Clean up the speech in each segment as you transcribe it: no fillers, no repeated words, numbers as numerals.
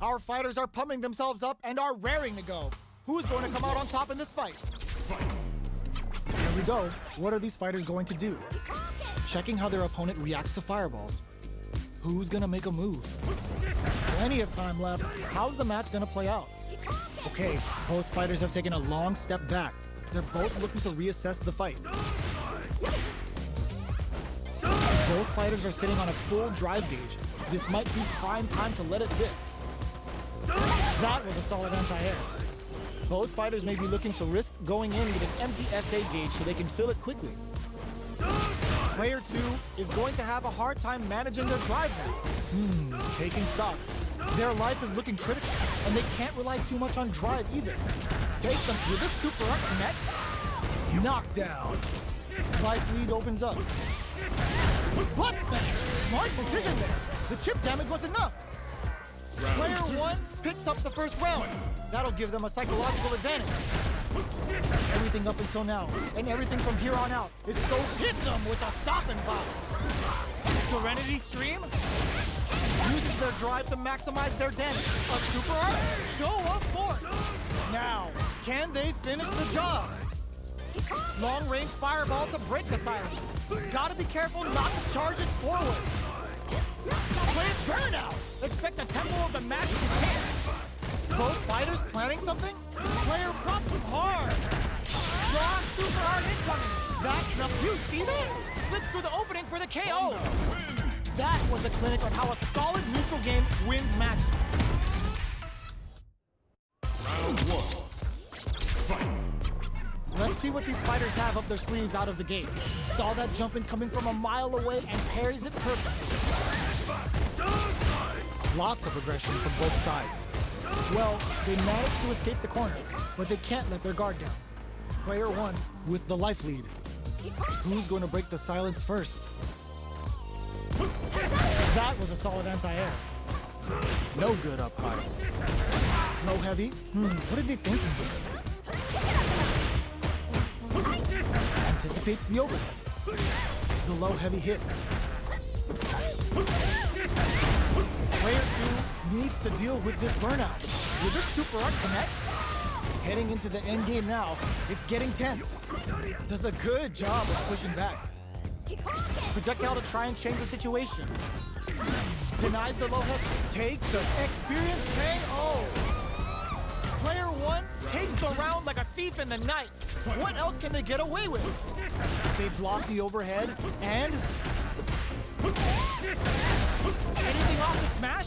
Our fighters are pumping themselves up and are raring to go. Who's going to come out on top in this fight? Here we go. What are these fighters going to do? Checking how their opponent reacts to fireballs. Who's gonna make a move? Plenty of time left. How's the match gonna play out? Okay, both fighters have taken a long step back. They're both looking to reassess the fight. Both fighters are sitting on a full drive gauge. This might be prime time to let it rip. That was a solid anti-air. Both fighters may be looking to risk going in with an empty SA gauge so they can fill it quickly. Player 2 is going to have a hard time managing their drive now. Taking stock. Their life is looking critical, and they can't rely too much on drive either. Takes them with this super art connect. Knockdown. Life lead opens up. Butt smash! Smart decision list. The chip damage was enough. Player 1 picks up the first round. That'll give them a psychological advantage. Everything up until now, and everything from here on out, is so hits them with a stopping pop. Serenity Stream uses their drive to maximize their damage. A super art, show of force. Now, can they finish the job? Long-range fireball to break the silence. Gotta be careful not to charge us forward. Play it burnout. Expect the tempo of the match if you can. Both fighters planning something? Player props him hard. Raw super hard incoming. That's the, you see that? Slips through the opening for the KO. That was a clinic on how a solid neutral game wins matches. Round 1. Fight. Let's see what these fighters have up their sleeves out of the gate. Saw that jumping coming from a mile away and parries it perfectly. Lots of aggression from both sides. Well, they managed to escape the corner, but they can't let their guard down. Player 1 with the life lead. Who's going to break the silence first? That was a solid anti-air. No good up high. Low heavy? What are they thinking here? Anticipates the overhead. The low heavy hits. Player 2 needs to deal with this burnout. With this super art connect, heading into the end game now, it's getting tense. Does a good job of pushing back. Projectile to try and change the situation. Denies the low head, takes the experience KO. Player 1 takes the round like a thief in the night. What else can they get away with? They block the overhead and... anything off the smash?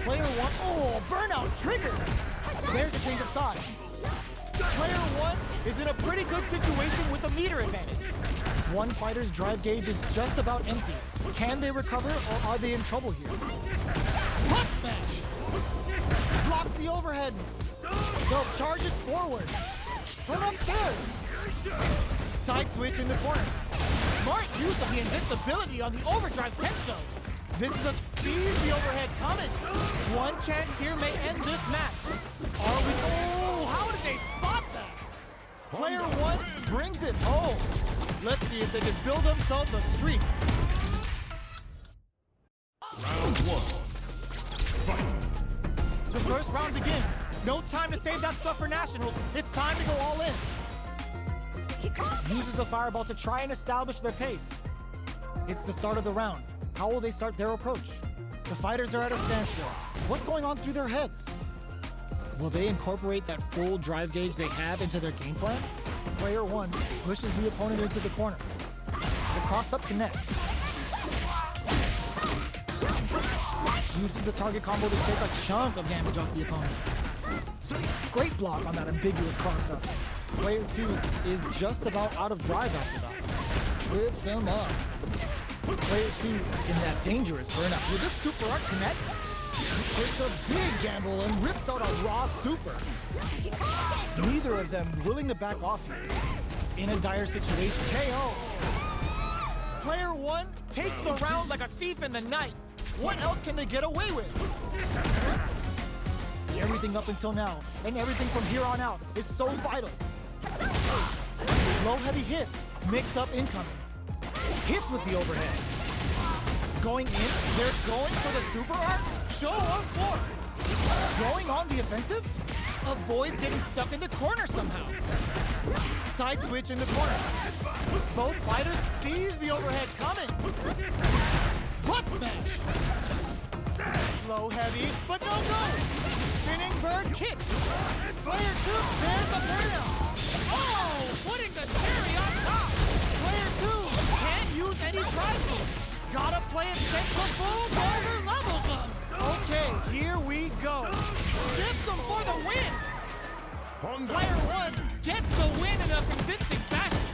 Player 1, oh, burnout triggered. There's a change of side. Player 1 is in a pretty good situation with a meter advantage. One fighter's drive gauge is just about empty. Can they recover or are they in trouble here? Butt smash! Blocks the overhead. Self-charges forward. From upstairs. Side switch in the corner. Smart use of the invincibility on the overdrive tension. This is a sees the overhead coming. One chance here may end this match. Are we? Oh, how did they spot that? Player 1 brings it home. Let's see if they can build themselves a streak. Round 1. Fight. The first round begins. No time to save that stuff for nationals. It's time to go all in. Uses a fireball to try and establish their pace. It's the start of the round. How will they start their approach? The fighters are at a standstill. What's going on through their heads? Will they incorporate that full drive gauge they have into their game plan? Player 1 pushes the opponent into the corner. The cross-up connects. Uses the target combo to take a chunk of damage off the opponent. Great block on that ambiguous cross-up. Player 2 is just about out of drive after that. Trips him up. Player 2 in that dangerous burnout. With this super art connect, takes a big gamble and rips out a raw super. Neither of them willing to back off here. In a dire situation, KO. Player 1 takes the round like a thief in the night. What else can they get away with? Everything up until now, and everything from here on out, is so vital. Low heavy hits, mix up incoming. Hits with the overhead. Going in, they're going for the super art? Show of force! Going on the offensive? Avoids getting stuck in the corner somehow. Side switch in the corner. Both fighters sees the overhead coming. Butt smash. Low heavy, but no go. Spinning bird kick. Player 2 bears the burnout. Oh, putting the cherry on top. Player 2 can't use any drive moves. Gotta play it safe before over levels them. Okay, here we go. Shifts them for the win. Player 1 gets the win in a convincing fashion.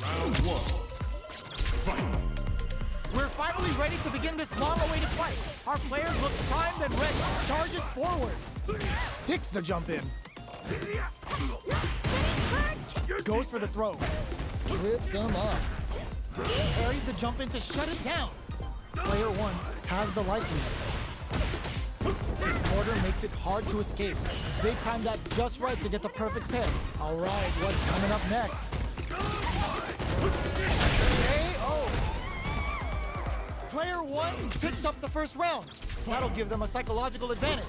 Round 1. Fight. We're finally ready to begin this long-awaited fight. Our players look primed and ready. Charges forward. Sticks the jump in. Goes for the throw. Trips him up. Parries the jump in to shut it down. Player 1 has the life lead. Quarter makes it hard to escape. They timed that just right to get the perfect pair. All right, what's coming up next? KO. Player 1 picks up the first round. That'll give them a psychological advantage.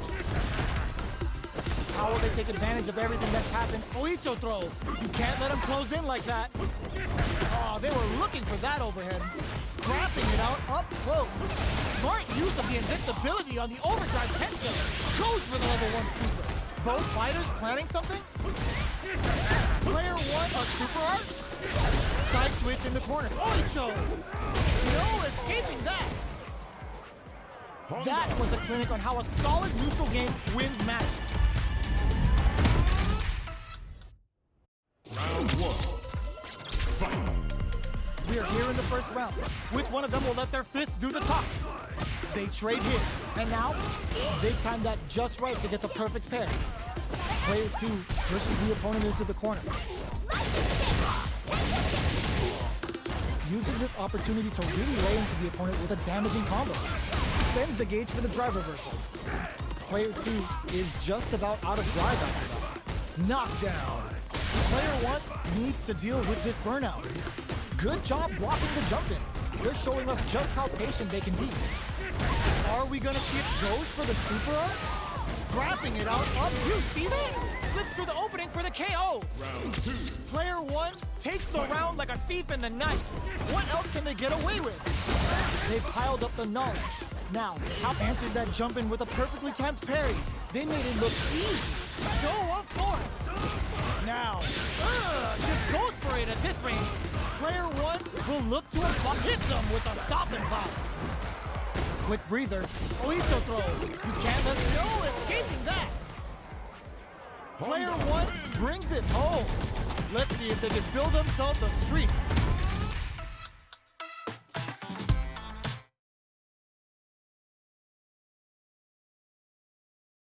How will they take advantage of everything that's happened? Oicho throw. You can't let them close in like that. Oh, they were looking for that overhead. Scrapping it out up close. Smart use of the invincibility on the overdrive tension. Goes for the level 1 super. Both fighters planning something? Player 1 a super art? Side switch in the corner. Oicho! No escaping that. That was a clinic on how a solid neutral game wins matches. Round 1. Fight. We are here in the first round. Which one of them will let their fists do the talk? They trade hits, and now they timed that just right to get the perfect pair. Player 2 pushes the opponent into the corner. Uses this opportunity to really lay into the opponent with a damaging combo. Spends the gauge for the drive reversal. Player 2 is just about out of drive after that. Knockdown. Player 1 needs to deal with this burnout. Good job blocking the jump in. They're showing us just how patient they can be. Are we gonna see it goes for the super art? Scrapping it out up. You see that? Slips through the opening for the KO. Round 2. Player 1 takes the round like a thief in the night. What else can they get away with? They've piled up the knowledge. Now, how answers that jump in with a perfectly timed parry? They made it look easy. Show of force. Now, just goes for it at this range. Player 1 will look to hit them with a stop and pop. Quick breather. Oicho throw. You can't let no escaping that. Player 1 brings it home. Let's see if they can build themselves a streak.